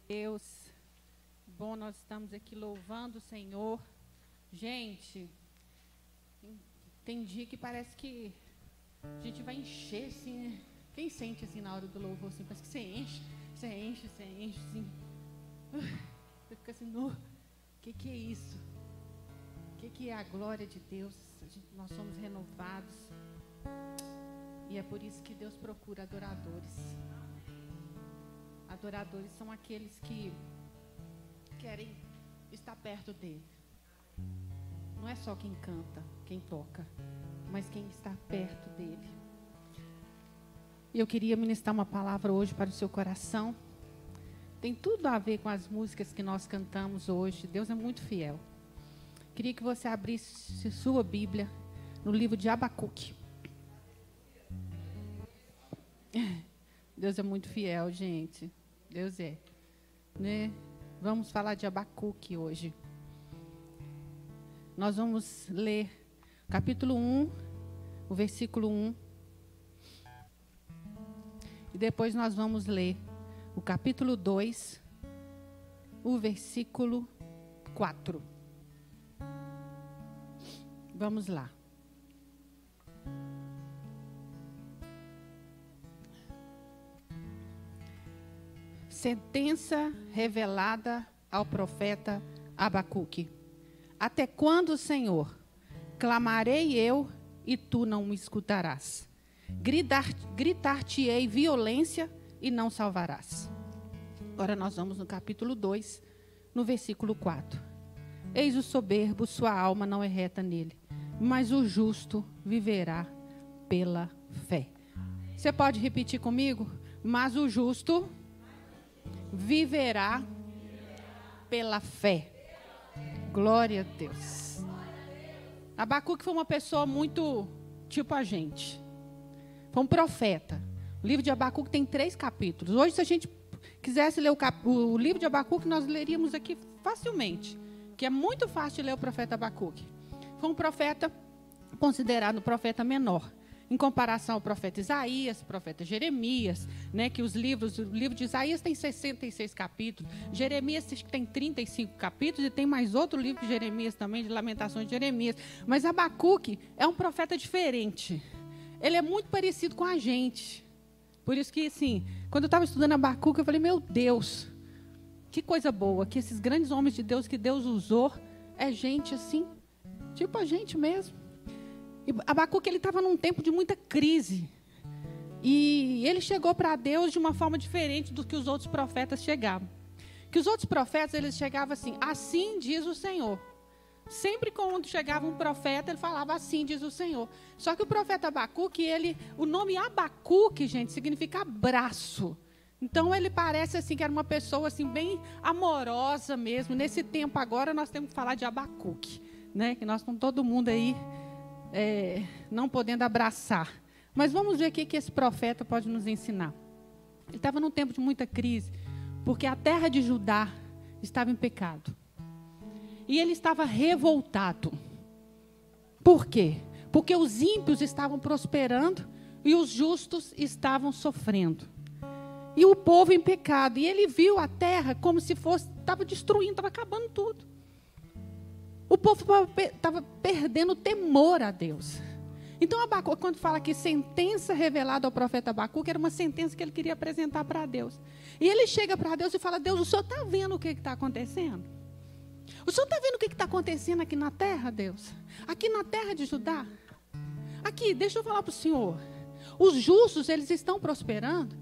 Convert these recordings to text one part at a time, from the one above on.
Deus, bom, nós estamos aqui louvando o Senhor. Gente, tem dia que parece que a gente vai encher, assim, né? Quem sente assim na hora do louvor, assim, parece que você enche, assim. Você fica assim, o que é isso? O que é a glória de Deus? Nós somos renovados. E é por isso que Deus procura adoradores. Adoradores são aqueles que querem estar perto dele. Não é só quem canta, quem toca, mas quem está perto dele. E eu queria ministrar uma palavra hoje para o seu coração. Tem tudo a ver com as músicas que nós cantamos hoje. Deus é muito fiel. Queria que você abrisse sua Bíblia no livro de Abacuque. Deus é muito fiel, gente. Deus é, né? Vamos falar de Abacuque hoje. Nós vamos ler capítulo 1, o versículo 1. E depois nós vamos ler o capítulo 2, o versículo 4. Vamos lá. Sentença revelada ao profeta Abacuque. Até quando, Senhor, clamarei eu e tu não me escutarás? Gritar-te-ei violência e não salvarás. Agora nós vamos no capítulo 2, no versículo 4. Eis o soberbo, sua alma não é reta nele, mas o justo viverá pela fé. Você pode repetir comigo? Mas o justo viverá pela fé. Glória a Deus. Abacuque foi uma pessoa muito tipo a gente. Foi um profeta. O livro de Abacuque tem 3 capítulos. Hoje, se a gente quisesse ler o livro de Abacuque, nós leríamos aqui facilmente. Que é muito fácil de ler o profeta Abacuque. Foi um profeta considerado um profeta menor. Em comparação ao profeta Isaías, profeta Jeremias, né, que o livro de Isaías tem 66 capítulos, Jeremias tem 35 capítulos, e tem mais outro livro de Jeremias também, de Lamentações de Jeremias. Mas Abacuque é um profeta diferente. Ele é muito parecido com a gente. Por isso que, assim, quando eu estava estudando Abacuque, eu falei, meu Deus, que coisa boa, que esses grandes homens de Deus que Deus usou, é gente assim, tipo a gente mesmo. E Abacuque, ele estava num tempo de muita crise. E ele chegou para Deus de uma forma diferente do que os outros profetas chegavam. Que os outros profetas, eles chegavam assim diz o Senhor. Sempre quando chegava um profeta, ele falava assim diz o Senhor. Só que o profeta Abacuque, o nome Abacuque, gente, significa abraço. Então ele parece assim que era uma pessoa assim bem amorosa mesmo. Nesse tempo agora nós temos que falar de Abacuque, né? Que nós estamos todo mundo aí não podendo abraçar. Mas vamos ver o que esse profeta pode nos ensinar. Ele estava num tempo de muita crise, porque a terra de Judá estava em pecado. E ele estava revoltado. Por quê? Porque os ímpios estavam prosperando e os justos estavam sofrendo. E o povo em pecado. E ele viu a terra como se estava destruindo, estava acabando tudo. O povo estava perdendo temor a Deus. Então, Abacuque, quando fala que sentença revelada ao profeta Abacuque, era uma sentença que ele queria apresentar para Deus. E ele chega para Deus e fala, Deus, o Senhor está vendo o que está acontecendo? O Senhor está vendo o que está acontecendo aqui na terra, Deus? Aqui na terra de Judá? Aqui, deixa eu falar para o Senhor. Os justos, eles estão prosperando.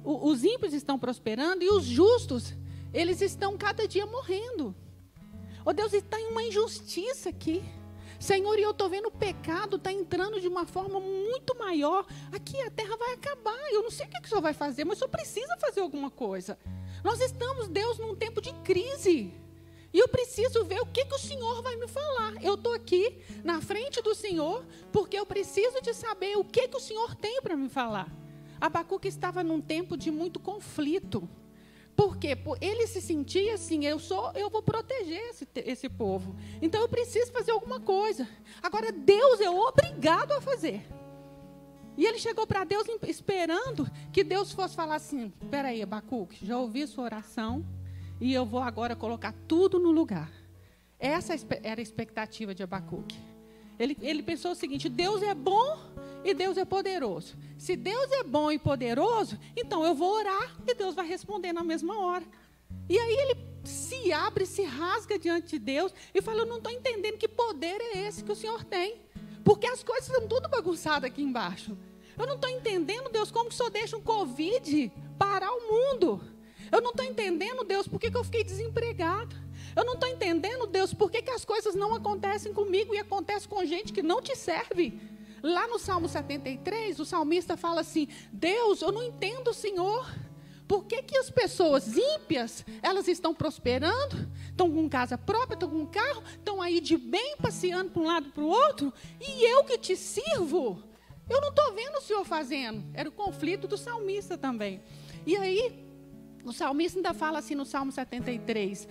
Os ímpios estão prosperando e os justos, eles estão cada dia morrendo. Oh, Deus, está em uma injustiça aqui. Senhor, e eu estou vendo o pecado está entrando de uma forma muito maior. Aqui a terra vai acabar. Eu não sei o que o Senhor vai fazer, mas o Senhor precisa fazer alguma coisa. Nós estamos, Deus, num tempo de crise. E eu preciso ver o que o Senhor vai me falar. Eu estou aqui na frente do Senhor, porque eu preciso de saber o que o Senhor tem para me falar. Abacuque estava num tempo de muito conflito. Por quê? Ele se sentia assim, eu vou proteger esse povo. Então eu preciso fazer alguma coisa. Agora Deus é obrigado a fazer. E ele chegou para Deus esperando que Deus fosse falar assim, espera aí, Abacuque, já ouvi sua oração e eu vou agora colocar tudo no lugar. Essa era a expectativa de Abacuque. Ele pensou o seguinte, Deus é bom e Deus é poderoso. Se Deus é bom e poderoso, então eu vou orar e Deus vai responder na mesma hora. E aí ele se abre, se rasga diante de Deus e fala, eu não estou entendendo que poder é esse que o Senhor tem. Porque as coisas estão tudo bagunçadas aqui embaixo. Eu não estou entendendo, Deus, como que o Senhor deixa um Covid parar o mundo. Eu não estou entendendo, Deus, por que eu fiquei desempregado. Eu não estou entendendo, Deus, por que as coisas não acontecem comigo e acontecem com gente que não te serve. Lá no Salmo 73, o salmista fala assim, Deus, eu não entendo, Senhor. Por que as pessoas ímpias, elas estão prosperando, estão com casa própria, estão com carro, estão aí de bem, passeando para um lado para o outro, e eu que te sirvo, eu não estou vendo o Senhor fazendo. Era o conflito do salmista também. E aí, o salmista ainda fala assim no Salmo 73,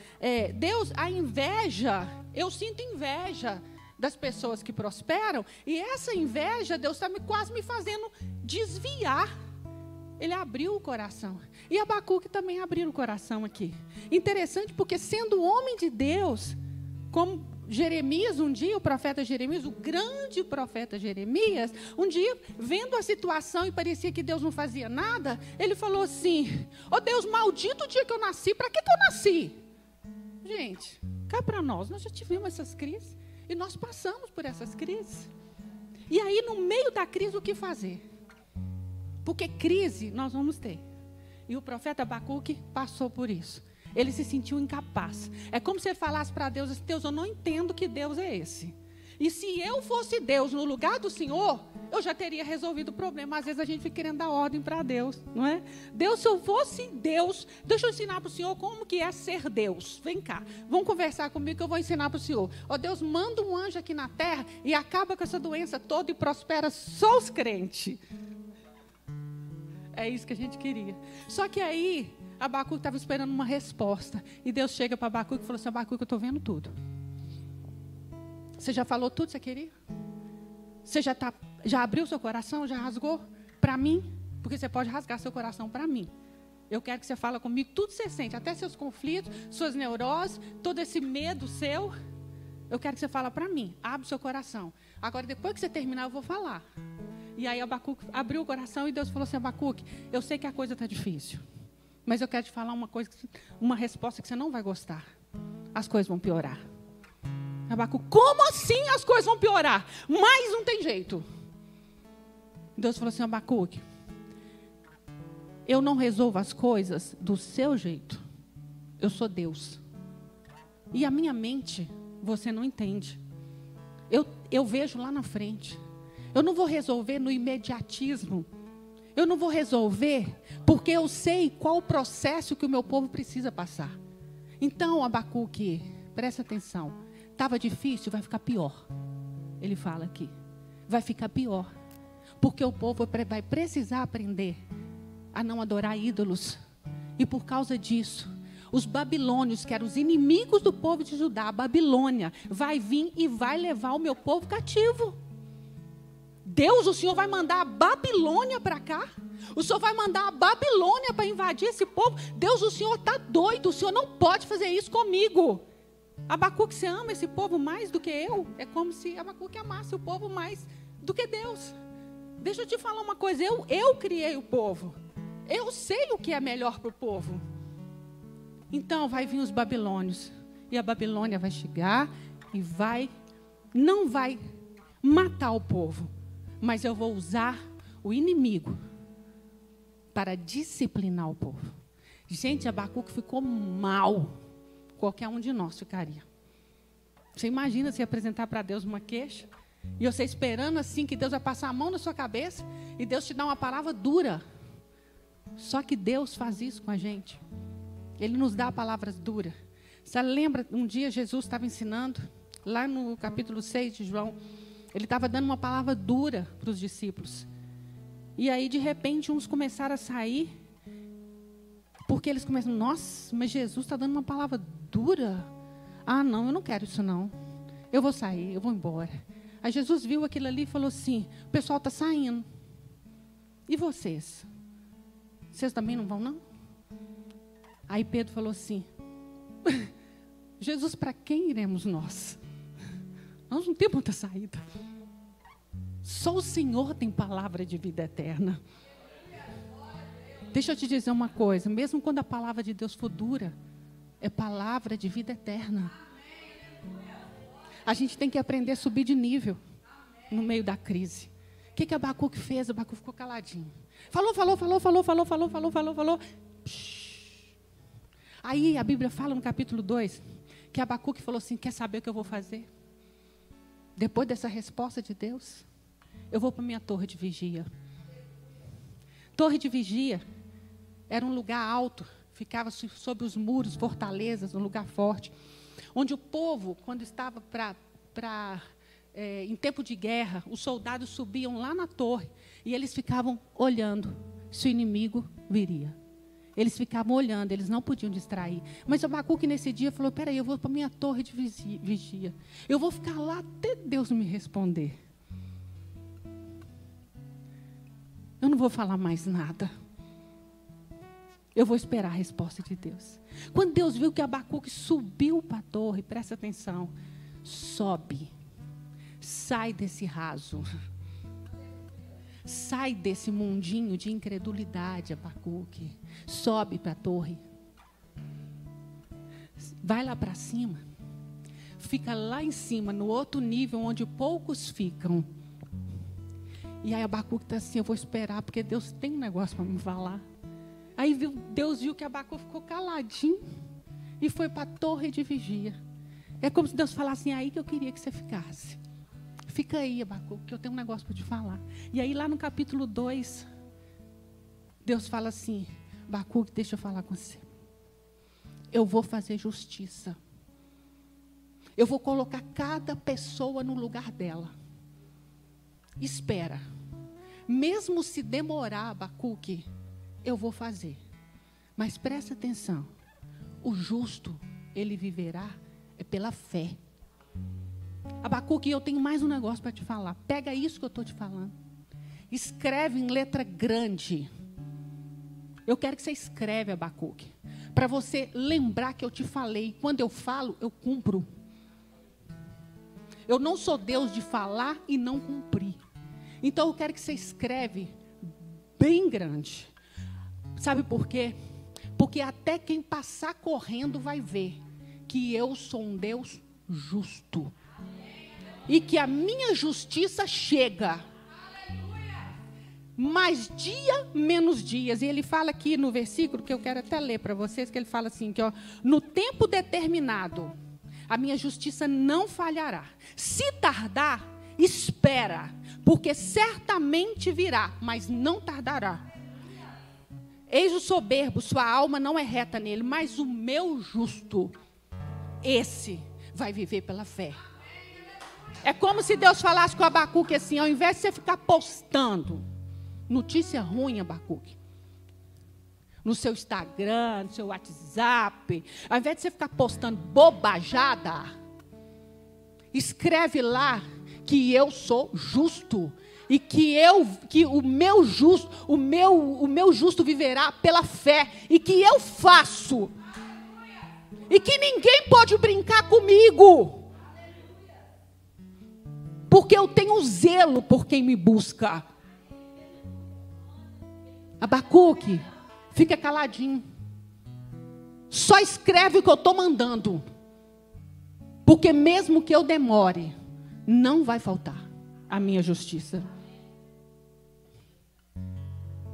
Deus, a inveja, eu sinto inveja das pessoas que prosperam, e essa inveja, Deus está quase me fazendo desviar. Ele abriu o coração. E Abacuque também abriu o coração aqui. Interessante porque sendo homem de Deus, como Jeremias, um dia o profeta Jeremias, o grande profeta Jeremias, um dia vendo a situação e parecia que Deus não fazia nada, ele falou assim, ó Deus, maldito o dia que eu nasci, para que eu nasci? Gente, cá para nós já tivemos essas crises e nós passamos por essas crises. E aí no meio da crise o que fazer? Porque crise nós vamos ter. E o profeta Abacuque passou por isso. Ele se sentiu incapaz. É como se ele falasse para Deus, Deus, eu não entendo que Deus é esse. E se eu fosse Deus no lugar do Senhor, eu já teria resolvido o problema. Às vezes a gente fica querendo dar ordem para Deus, não é? Deus, se eu fosse Deus, deixa eu ensinar para o Senhor como que é ser Deus. Vem cá, vamos conversar comigo que eu vou ensinar para o Senhor. Ó Deus, manda um anjo aqui na terra e acaba com essa doença toda e prospera só os crentes. É isso que a gente queria. Só que aí, Abacuque estava esperando uma resposta. E Deus chega para Abacuque e falou assim, Abacuque, eu estou vendo tudo. Você já falou tudo que você queria? Você já abriu seu coração? Já rasgou para mim? Porque você pode rasgar seu coração para mim. Eu quero que você fale comigo tudo que você sente. Até seus conflitos, suas neuroses, todo esse medo seu. Eu quero que você fale para mim. Abre seu coração. Agora, depois que você terminar, eu vou falar. E aí Abacuque abriu o coração e Deus falou assim, Abacuque, eu sei que a coisa está difícil, mas eu quero te falar uma resposta que você não vai gostar. As coisas vão piorar. Abacuque, como assim as coisas vão piorar? Mas não tem jeito. Deus falou assim, Abacuque, eu não resolvo as coisas do seu jeito. Eu sou Deus. E a minha mente, você não entende. Eu vejo lá na frente. Eu não vou resolver no imediatismo. Eu não vou resolver porque eu sei qual o processo que o meu povo precisa passar. Então, Abacuque, presta atenção. Estava difícil, vai ficar pior. Ele fala aqui. Vai ficar pior. Porque o povo vai precisar aprender a não adorar ídolos. E por causa disso, os babilônios, que eram os inimigos do povo de Judá, a Babilônia, vai vir e vai levar o meu povo cativo. Deus, o Senhor vai mandar a Babilônia para cá? O Senhor vai mandar a Babilônia para invadir esse povo? Deus, o Senhor está doido, o Senhor não pode fazer isso comigo. Abacuque, você ama esse povo mais do que eu? É como se Abacuque amasse o povo mais do que Deus. Deixa eu te falar uma coisa, eu criei o povo. Eu sei o que é melhor para o povo. Então vai vir os babilônios. E a Babilônia vai chegar e não vai matar o povo. Mas eu vou usar o inimigo para disciplinar o povo. Gente, Abacuque ficou mal. Qualquer um de nós ficaria. Você imagina se apresentar para Deus uma queixa? E você esperando assim que Deus vai passar a mão na sua cabeça e Deus te dá uma palavra dura. Só que Deus faz isso com a gente. Ele nos dá palavras duras. Você lembra, um dia Jesus estava ensinando, lá no capítulo 6 de João, ele estava dando uma palavra dura para os discípulos. E aí, de repente, uns começaram a sair, porque eles começam, nossa, mas Jesus está dando uma palavra dura. Ah, não, eu não quero isso não. Eu vou sair, eu vou embora. Aí Jesus viu aquilo ali e falou assim, o pessoal está saindo. E vocês? Vocês também não vão, não? Aí Pedro falou assim, Jesus, para quem iremos nós? Nós não temos outra saída. Só o Senhor tem palavra de vida eterna. Deixa eu te dizer uma coisa, mesmo quando a palavra de Deus for dura, é palavra de vida eterna. A gente tem que aprender a subir de nível no meio da crise. O que Abacuque fez? Abacuque ficou caladinho. Falou. Aí a Bíblia fala no capítulo 2, que Abacuque falou assim, quer saber o que eu vou fazer? Depois dessa resposta de Deus, eu vou para minha torre de vigia. Torre de vigia era um lugar alto, ficava sob os muros, fortalezas, um lugar forte, onde o povo, quando estava em tempo de guerra, os soldados subiam lá na torre e eles ficavam olhando se o inimigo viria. Eles ficavam olhando, eles não podiam distrair. Mas o Abacuque nesse dia falou, peraí, eu vou para a minha torre de vigia. Eu vou ficar lá até Deus me responder. Eu não vou falar mais nada. Eu vou esperar a resposta de Deus. Quando Deus viu que Abacuque subiu para a torre, presta atenção, sobe, sai desse raso, sai desse mundinho de incredulidade, Abacuque, sobe para a torre, vai lá para cima, fica lá em cima, no outro nível, onde poucos ficam. E aí Abacuque está assim, eu vou esperar, porque Deus tem um negócio para me falar. Aí Deus viu que Abacuque ficou caladinho e foi para a torre de vigia. É como se Deus falasse assim, aí que eu queria que você ficasse. Fica aí, Abacuque, que eu tenho um negócio para te falar. E aí lá no capítulo 2, Deus fala assim, Abacuque, deixa eu falar com você. Eu vou fazer justiça. Eu vou colocar cada pessoa no lugar dela. Espera. Mesmo se demorar, Abacuque, eu vou fazer. Mas presta atenção. O justo, ele viverá pela fé. Abacuque, eu tenho mais um negócio para te falar. Pega isso que eu estou te falando. Escreve em letra grande. Eu quero que você escreve, Abacuque. Para você lembrar que eu te falei. Quando eu falo, eu cumpro. Eu não sou Deus de falar e não cumprir. Então eu quero que você escreve bem grande. Sabe por quê? Porque até quem passar correndo vai ver que eu sou um Deus justo. E que a minha justiça chega. Mais dia, menos dias. E ele fala aqui no versículo, que eu quero até ler para vocês, que ele fala assim, que ó, no tempo determinado, a minha justiça não falhará. Se tardar, espera, porque certamente virá, mas não tardará. Eis o soberbo, sua alma não é reta nele, mas o meu justo, esse vai viver pela fé. É como se Deus falasse com o Abacuque assim, ao invés de você ficar postando notícia ruim, Abacuque, no seu Instagram, no seu WhatsApp, ao invés de você ficar postando bobajada, escreve lá que eu sou justo e que o meu justo viverá pela fé e que eu faço e que ninguém pode brincar comigo. Porque eu tenho zelo por quem me busca. Abacuque, fica caladinho. Só escreve o que eu estou mandando. Porque mesmo que eu demore, não vai faltar a minha justiça.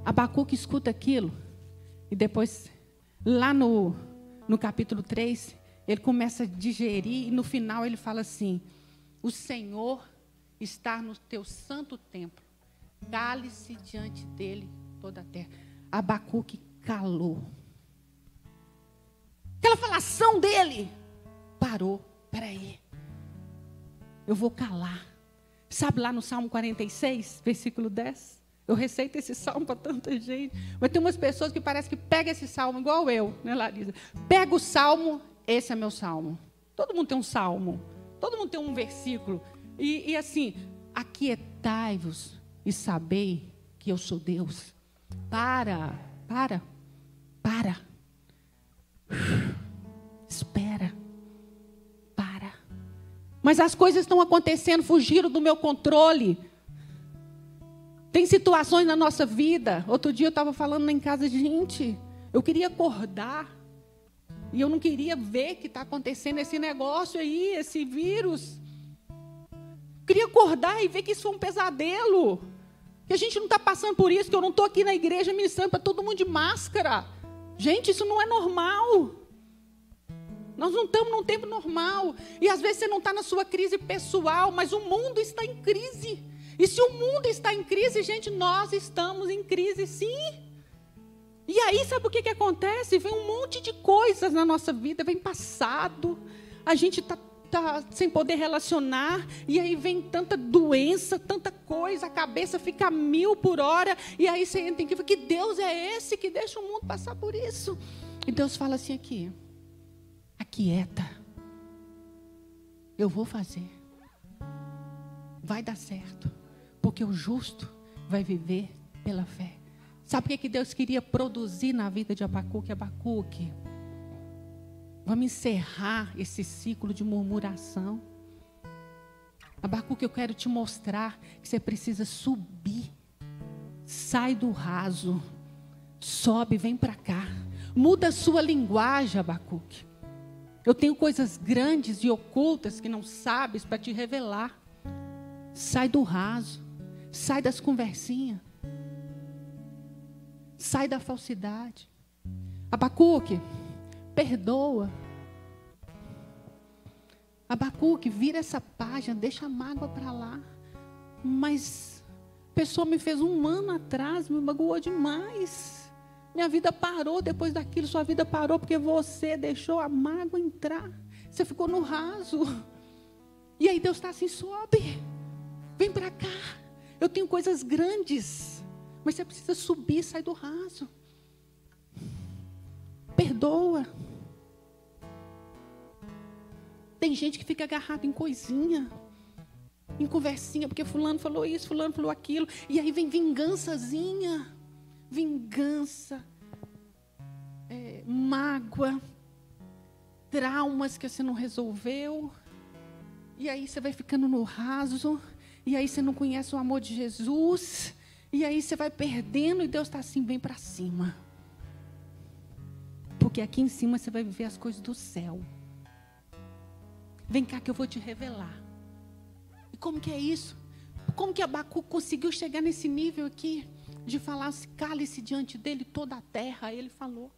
Abacuque escuta aquilo. E depois, lá no capítulo 3, ele começa a digerir. E no final ele fala assim, o Senhor está no teu santo templo, cale-se diante dele toda a terra. Abacuque calou. Aquela falação dele parou. Peraí, eu vou calar. Sabe lá no Salmo 46, versículo 10? Eu receito esse salmo para tanta gente. Mas tem umas pessoas que parece que pegam esse salmo, igual eu, né, Larissa? Pega o salmo, esse é meu salmo. Todo mundo tem um salmo. Todo mundo tem um versículo. E assim, aquietai-vos e sabei que eu sou Deus. Para. Espera. Para. Mas as coisas estão acontecendo, fugiram do meu controle. Tem situações na nossa vida. Outro dia eu estava falando lá em casa, gente, eu queria acordar. E eu não queria ver que está acontecendo esse negócio aí, esse vírus. Eu queria acordar e ver que isso foi um pesadelo. Que a gente não está passando por isso, que eu não estou aqui na igreja ministrando para todo mundo de máscara. Gente, isso não é normal. Nós não estamos num tempo normal. E às vezes você não está na sua crise pessoal, mas o mundo está em crise. E se o mundo está em crise, gente, nós estamos em crise sim. E aí, sabe o que acontece? Vem um monte de coisas na nossa vida, vem passado, a gente está sem poder relacionar, e aí vem tanta doença, tanta coisa, a cabeça fica a 1000 por hora, e aí você entra em que Deus é esse que deixa o mundo passar por isso? E Deus fala assim aqui, aquieta, eu vou fazer, vai dar certo, porque o justo vai viver pela fé. Sabe o que Deus queria produzir na vida de Abacuque? Abacuque, vamos encerrar esse ciclo de murmuração. Abacuque, eu quero te mostrar que você precisa subir. Sai do raso. Sobe, vem para cá. Muda a sua linguagem, Abacuque. Eu tenho coisas grandes e ocultas que não sabes para te revelar. Sai do raso. Sai das conversinhas. Sai da falsidade. Abacuque, perdoa. Abacuque, vira essa página, deixa a mágoa para lá. Mas a pessoa me fez 1 ano atrás, me magoou demais. Minha vida parou depois daquilo, sua vida parou porque você deixou a mágoa entrar. Você ficou no raso. E aí Deus está assim, sobe. Vem para cá. Eu tenho coisas grandes. Mas você precisa subir, sair do raso. Perdoa. Tem gente que fica agarrado em coisinha, em conversinha, porque fulano falou isso, fulano falou aquilo. E aí vem vingançazinha. Vingança. Mágoa. Traumas que você não resolveu. E aí você vai ficando no raso. E aí você não conhece o amor de Jesus. E aí você vai perdendo e Deus está assim, vem para cima. Porque aqui em cima você vai viver as coisas do céu. Vem cá que eu vou te revelar. E como que é isso? Como que Abacuque conseguiu chegar nesse nível aqui? De falar, cale-se diante dele toda a terra. Aí ele falou.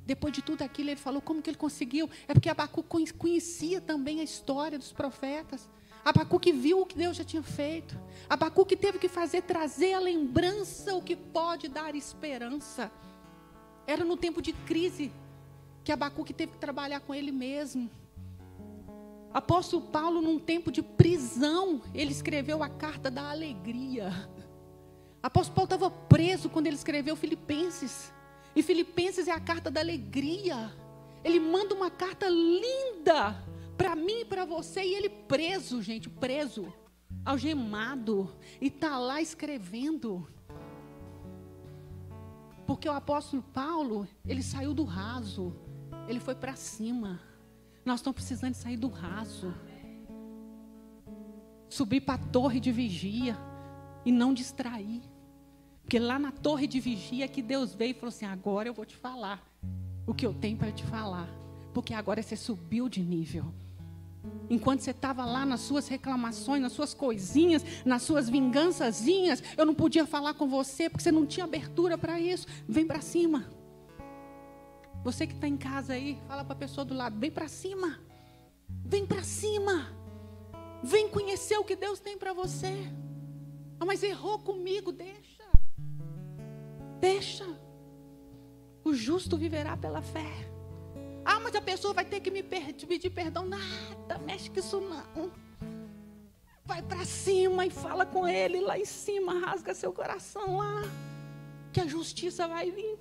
Depois de tudo aquilo ele falou, como que ele conseguiu? É porque Abacuque conhecia também a história dos profetas. Abacuque viu o que Deus já tinha feito. Abacuque teve que trazer à lembrança o que pode dar esperança. Era no tempo de crise que Abacuque teve que trabalhar com ele mesmo. Apóstolo Paulo, num tempo de prisão, ele escreveu a carta da alegria. Apóstolo Paulo estava preso quando ele escreveu Filipenses. E Filipenses é a carta da alegria. Ele manda uma carta linda para mim e para você, e ele preso, gente, preso, algemado, e está lá escrevendo. Porque o apóstolo Paulo, ele saiu do raso, ele foi para cima. Nós estamos precisando de sair do raso, subir para a torre de vigia, e não distrair. Porque lá na torre de vigia que Deus veio e falou assim, agora eu vou te falar o que eu tenho para te falar. Porque agora você subiu de nível. Enquanto você estava lá nas suas reclamações, nas suas coisinhas, nas suas vingançazinhas, eu não podia falar com você, porque você não tinha abertura para isso. Vem para cima. Você que está em casa aí, fala para a pessoa do lado, vem para cima. Vem para cima. Vem conhecer o que Deus tem para você. Ah, mas errou comigo, deixa. Deixa. O justo viverá pela fé. Ah, mas a pessoa vai ter que me pedir perdão. Nada, mexe com isso não. Vai para cima e fala com ele lá em cima. Rasga seu coração lá. Que a justiça vai vir.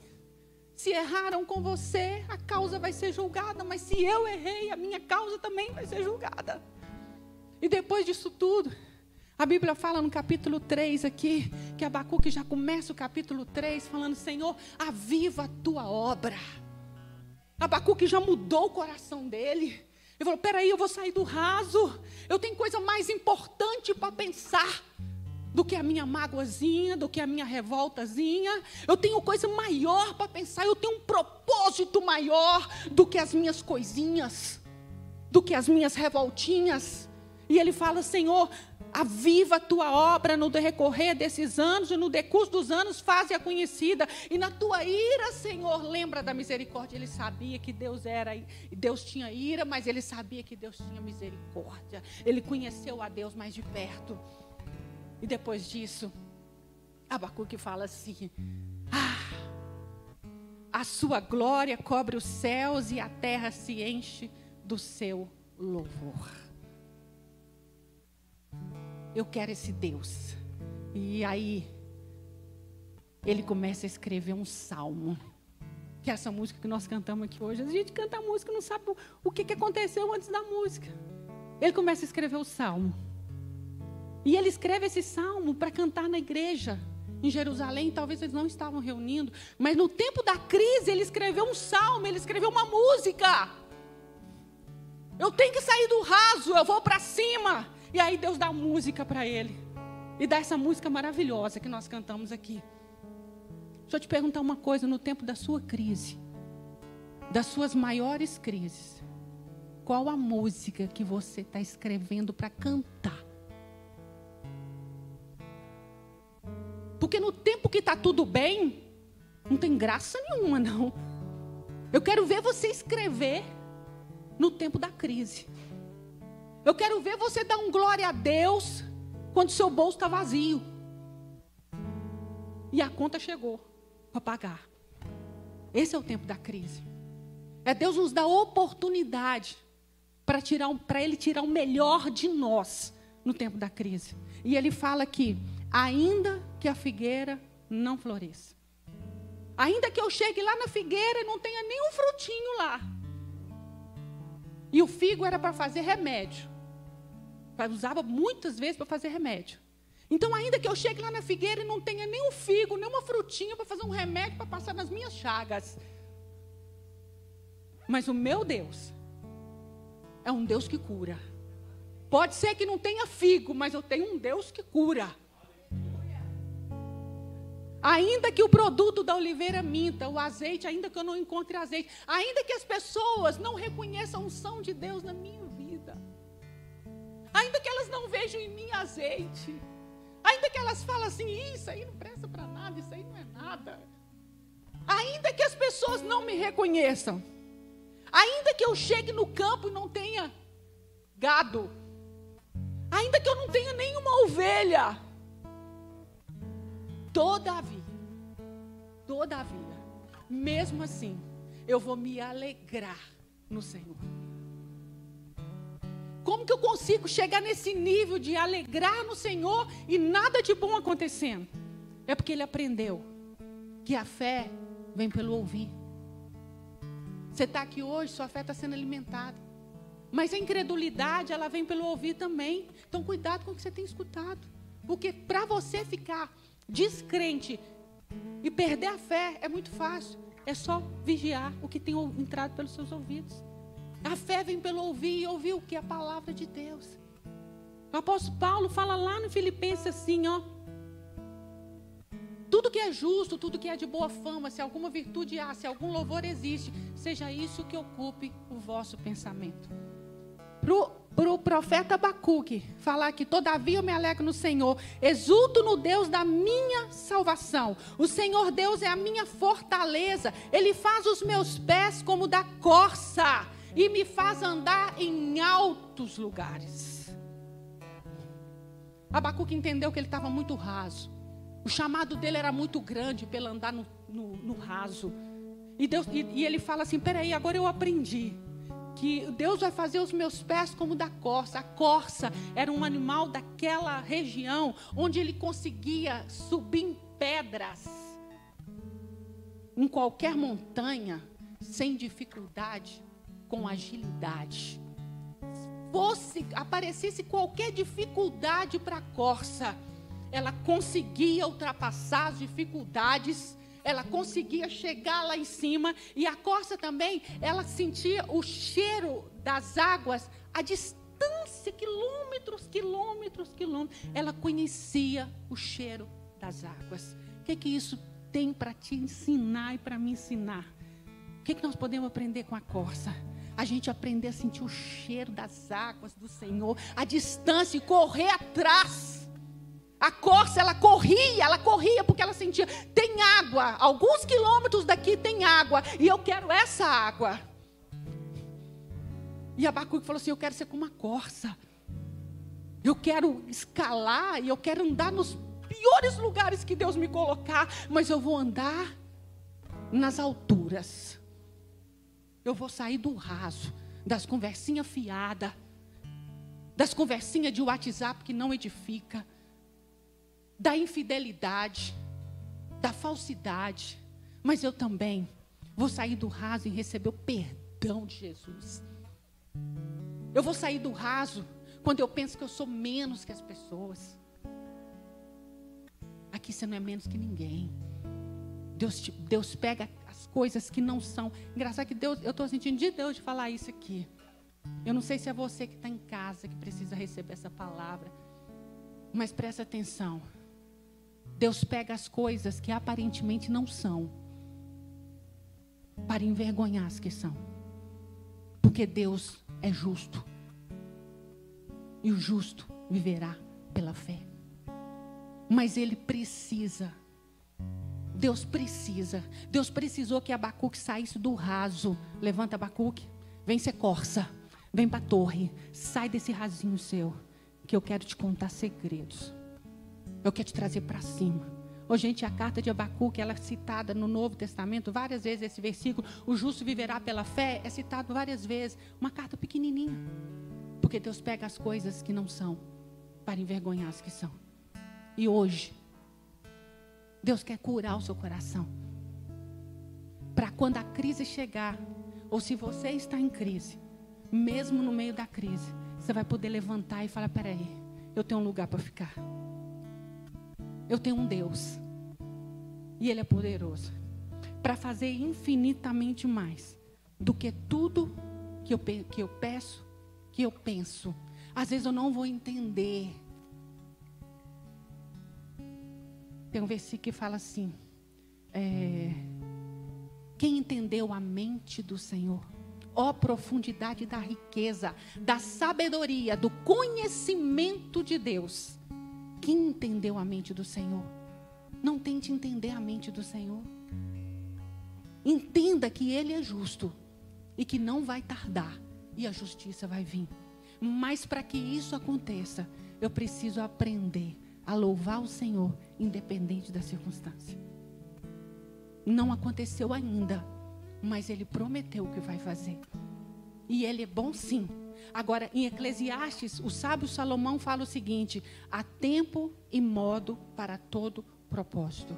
Se erraram com você, a causa vai ser julgada. Mas se eu errei, a minha causa também vai ser julgada. E depois disso tudo, A Bíblia fala no capítulo 3 aqui, que Abacuque já começa o capítulo 3 falando: Senhor, aviva a tua obra. Abacuque já mudou o coração dele. Ele falou: peraí, eu vou sair do raso. Eu tenho coisa mais importante para pensar do que a minha mágoazinha, do que a minha revoltazinha. Eu tenho coisa maior para pensar. Eu tenho um propósito maior do que as minhas coisinhas, do que as minhas revoltinhas. E ele fala: Senhor, aviva a tua obra no decorrer desses anos, e no decurso dos anos faze-a conhecida. E na tua ira, Senhor, lembra da misericórdia. Ele sabia que Deus tinha ira, mas ele sabia que Deus tinha misericórdia. Ele conheceu a Deus mais de perto. E depois disso, Abacuque fala assim: a sua glória cobre os céus e a terra se enche do seu louvor. Eu quero esse Deus. E aí, ele começa a escrever um salmo. Que é essa música que nós cantamos aqui hoje. A gente canta a música e não sabe o que aconteceu antes da música. Ele começa a escrever o salmo. E ele escreve esse salmo para cantar na igreja em Jerusalém. Talvez eles não estavam reunindo. Mas no tempo da crise, ele escreveu um salmo. Ele escreveu uma música. Eu tenho que sair do raso. Eu vou para cima. E aí Deus dá música para ele. E dá essa música maravilhosa que nós cantamos aqui. Deixa eu te perguntar uma coisa. No tempo da sua crise, das suas maiores crises, qual a música que você está escrevendo para cantar? Porque no tempo que está tudo bem, não tem graça nenhuma, não. Eu quero ver você escrever no tempo da crise. Eu quero ver você dar um glória a Deus quando seu bolso está vazio. E a conta chegou para pagar. Esse é o tempo da crise. É Deus nos dar oportunidade para Ele tirar o melhor de nós no tempo da crise. E Ele fala aqui: ainda que a figueira não floresça. Ainda que eu chegue lá na figueira e não tenha nenhum frutinho lá. E o figo era para fazer remédio. Usava muitas vezes para fazer remédio. Então, ainda que eu chegue lá na figueira e não tenha nenhum figo, nenhuma frutinha para fazer um remédio para passar nas minhas chagas. Mas o meu Deus é um Deus que cura. Pode ser que não tenha figo, mas eu tenho um Deus que cura. Ainda que o produto da oliveira minta, o azeite, ainda que eu não encontre azeite, ainda que as pessoas não reconheçam a unção de Deus na minha vida, ainda que elas não vejam em mim azeite, ainda que elas falem assim: isso aí não presta para nada, isso aí não é nada, ainda que as pessoas não me reconheçam, ainda que eu chegue no campo e não tenha gado, ainda que eu não tenha nenhuma ovelha, todavia, mesmo assim, eu vou me alegrar no Senhor. Como que eu consigo chegar nesse nível de alegrar no Senhor e nada de bom acontecendo? É porque ele aprendeu que a fé vem pelo ouvir. Você está aqui hoje, sua fé está sendo alimentada. Mas a incredulidade, ela vem pelo ouvir também. Então, cuidado com o que você tem escutado. Porque para você ficar descrente e perder a fé é muito fácil. É só vigiar o que tem entrado pelos seus ouvidos. A fé vem pelo ouvir, e ouvir o que? A palavra de Deus. O apóstolo Paulo fala lá no Filipenses assim, ó: tudo que é justo, tudo que é de boa fama, se alguma virtude há, se algum louvor existe, seja isso que ocupe o vosso pensamento. Para o profeta Abacuque falar que todavia eu me alegro no Senhor, exulto no Deus da minha salvação. O Senhor Deus é a minha fortaleza. Ele faz os meus pés como da corça e me faz andar em altos lugares. Abacuque entendeu que ele estava muito raso. O chamado dele era muito grande para ele andar no raso. E ele fala assim: peraí, agora eu aprendi que Deus vai fazer os meus pés como da corça. A corça era um animal daquela região onde ele conseguia subir em pedras, em qualquer montanha, sem dificuldade, com agilidade. aparecesse qualquer dificuldade para a corça, ela conseguia ultrapassar as dificuldades, ela conseguia chegar lá em cima. E a corça também, ela sentia o cheiro das águas à distância, quilômetros. Ela conhecia o cheiro das águas. O que isso tem para te ensinar e para me ensinar? O que nós podemos aprender com a corça? A gente aprender a sentir o cheiro das águas do Senhor, a distância, e correr atrás. A corça, ela corria porque ela sentia, tem água, alguns quilômetros daqui tem água, e eu quero essa água. E Abacuque falou assim: eu quero ser como uma corça, eu quero escalar, e eu quero andar nos piores lugares que Deus me colocar, mas eu vou andar nas alturas. Eu vou sair do raso, das conversinhas fiadas, das conversinhas de WhatsApp que não edifica, da infidelidade, da falsidade. Mas eu também vou sair do raso e receber o perdão de Jesus. Eu vou sair do raso quando eu penso que eu sou menos que as pessoas. Aqui você não é menos que ninguém. Deus pega as coisas que não são. Engraçado que Deus, eu estou sentindo de Deus de falar isso aqui. Eu não sei se é você que está em casa que precisa receber essa palavra, mas presta atenção. Deus pega as coisas que aparentemente não são, para envergonhar as que são. Porque Deus é justo. E o justo viverá pela fé. Mas ele precisa. Deus precisou que Abacuque saísse do raso. Levanta, Abacuque. Vem ser corça. Vem para a torre. Sai desse rasinho seu, que eu quero te contar segredos. Eu quero te trazer para cima. Ô, gente, a carta de Abacuque, ela é citada no Novo Testamento várias vezes. Esse versículo, o justo viverá pela fé, é citado várias vezes. Uma carta pequenininha. Porque Deus pega as coisas que não são para envergonhar as que são. E hoje, Deus quer curar o seu coração. Para quando a crise chegar, ou se você está em crise, mesmo no meio da crise, você vai poder levantar e falar: peraí, eu tenho um lugar para ficar. Eu tenho um Deus. E Ele é poderoso para fazer infinitamente mais do que tudo que eu peço, que eu penso. Às vezes eu não vou entender. Tem um versículo que fala assim: quem entendeu a mente do Senhor? Ó profundidade da riqueza, da sabedoria, do conhecimento de Deus. Quem entendeu a mente do Senhor? Não tente entender a mente do Senhor. Entenda que Ele é justo e que não vai tardar e a justiça vai vir. Mas para que isso aconteça, eu preciso aprender a louvar o Senhor independente da circunstância. Não aconteceu ainda, mas Ele prometeu que vai fazer. E Ele é bom sim. Agora, em Eclesiastes, o sábio Salomão fala o seguinte: há tempo e modo para todo propósito.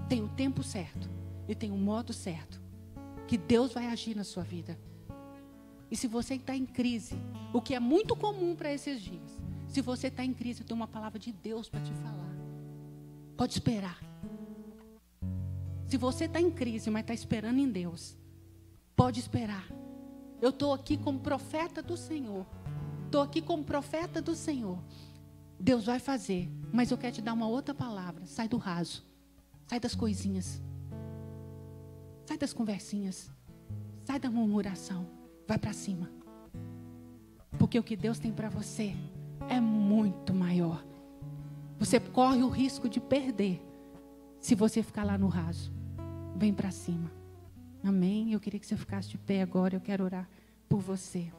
Tem o tempo certo e tem o modo certo que Deus vai agir na sua vida. E se você está em crise, o que é muito comum para esses dias, se você está em crise, eu tenho uma palavra de Deus para te falar. Pode esperar. Se você está em crise, mas está esperando em Deus, pode esperar. Eu estou aqui como profeta do Senhor. Estou aqui como profeta do Senhor. Deus vai fazer, mas eu quero te dar uma outra palavra. Sai do raso. Sai das coisinhas. Sai das conversinhas. Sai da murmuração. Vai para cima. Porque o que Deus tem para você é muito maior. Você corre o risco de perder se você ficar lá no raso. Vem para cima. Amém? Eu queria que você ficasse de pé agora. Eu quero orar por você.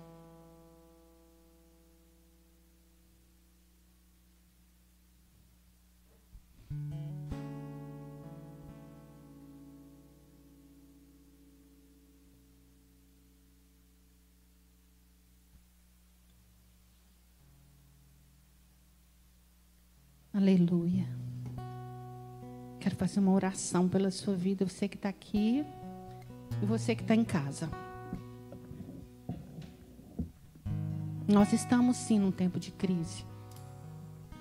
Aleluia. Quero fazer uma oração pela sua vida. Você que está aqui e você que está em casa. Nós estamos sim num tempo de crise.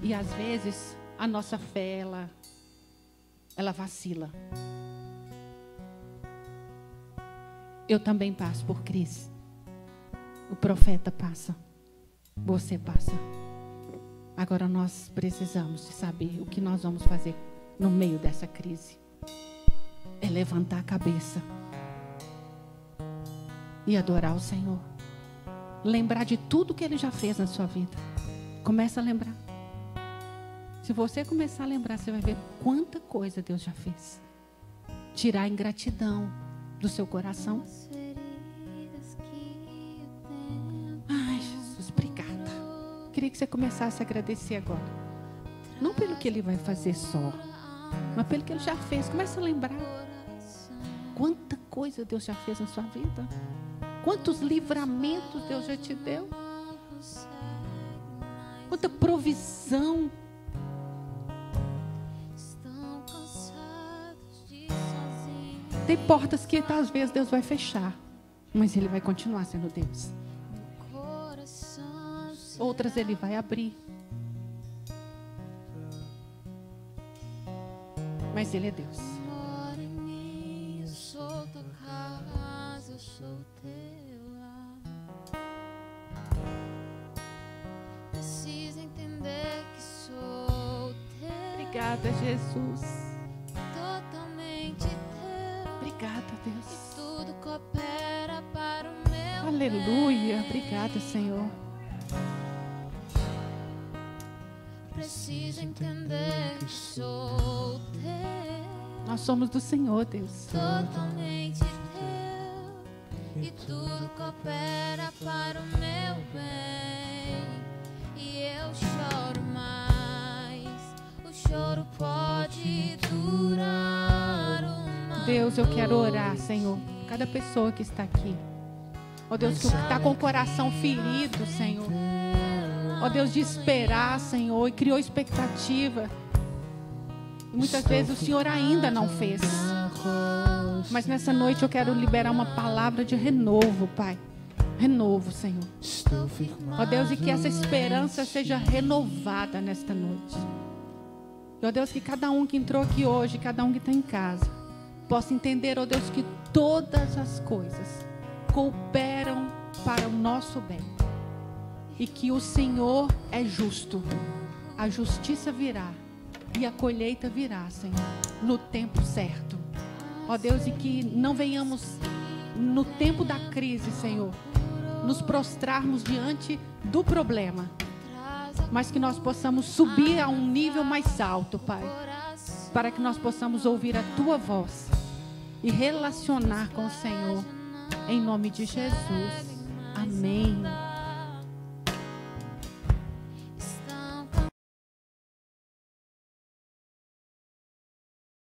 E às vezes a nossa fé, ela vacila. Eu também passo por crise. O profeta passa. Você passa. Agora nós precisamos de saber o que nós vamos fazer no meio dessa crise. É levantar a cabeça e adorar o Senhor. Lembrar de tudo que Ele já fez na sua vida. Começa a lembrar. Se você começar a lembrar, você vai ver quanta coisa Deus já fez. Tirar a ingratidão do seu coração. Ai, Jesus, obrigada. Queria que você começasse a agradecer agora. Não pelo que Ele vai fazer só, mas pelo que Ele já fez. Começa a lembrar. Quanta coisa Deus já fez na sua vida. Quantos livramentos Deus já te deu. Quanta provisão. Tem portas que às vezes Deus vai fechar, mas Ele vai continuar sendo Deus. Outras Ele vai abrir. Mas Ele é Deus. Obrigada, Jesus. Totalmente teu. Obrigada, Deus. E tudo coopera para o meu Aleluia. bem. Obrigada, Senhor. Preciso entender que sou teu. Nós somos do Senhor, Deus. Totalmente teu. E tudo coopera para o meu bem. E eu choro mais. O choro pode durar uma Deus, eu quero orar, Senhor. Cada pessoa que está aqui. Ó Deus, que está com o coração ferido, Senhor. Ó Deus, de esperar, Senhor, e criou expectativa. E muitas vezes o Senhor ainda não fez. Mas nessa noite eu quero liberar uma palavra de renovo, Pai. Renovo, Senhor. Ó Deus, e que essa esperança seja renovada nesta noite. Ó Deus, que cada um que entrou aqui hoje, cada um que está em casa, possa entender, ó Deus, que todas as coisas cooperam para o nosso bem. E que o Senhor é justo. A justiça virá e a colheita virá, Senhor, no tempo certo. Ó Deus, e que não venhamos no tempo da crise, Senhor, nos prostrarmos diante do problema, mas que nós possamos subir a um nível mais alto, Pai, para que nós possamos ouvir a Tua voz e relacionar com o Senhor, em nome de Jesus. Amém.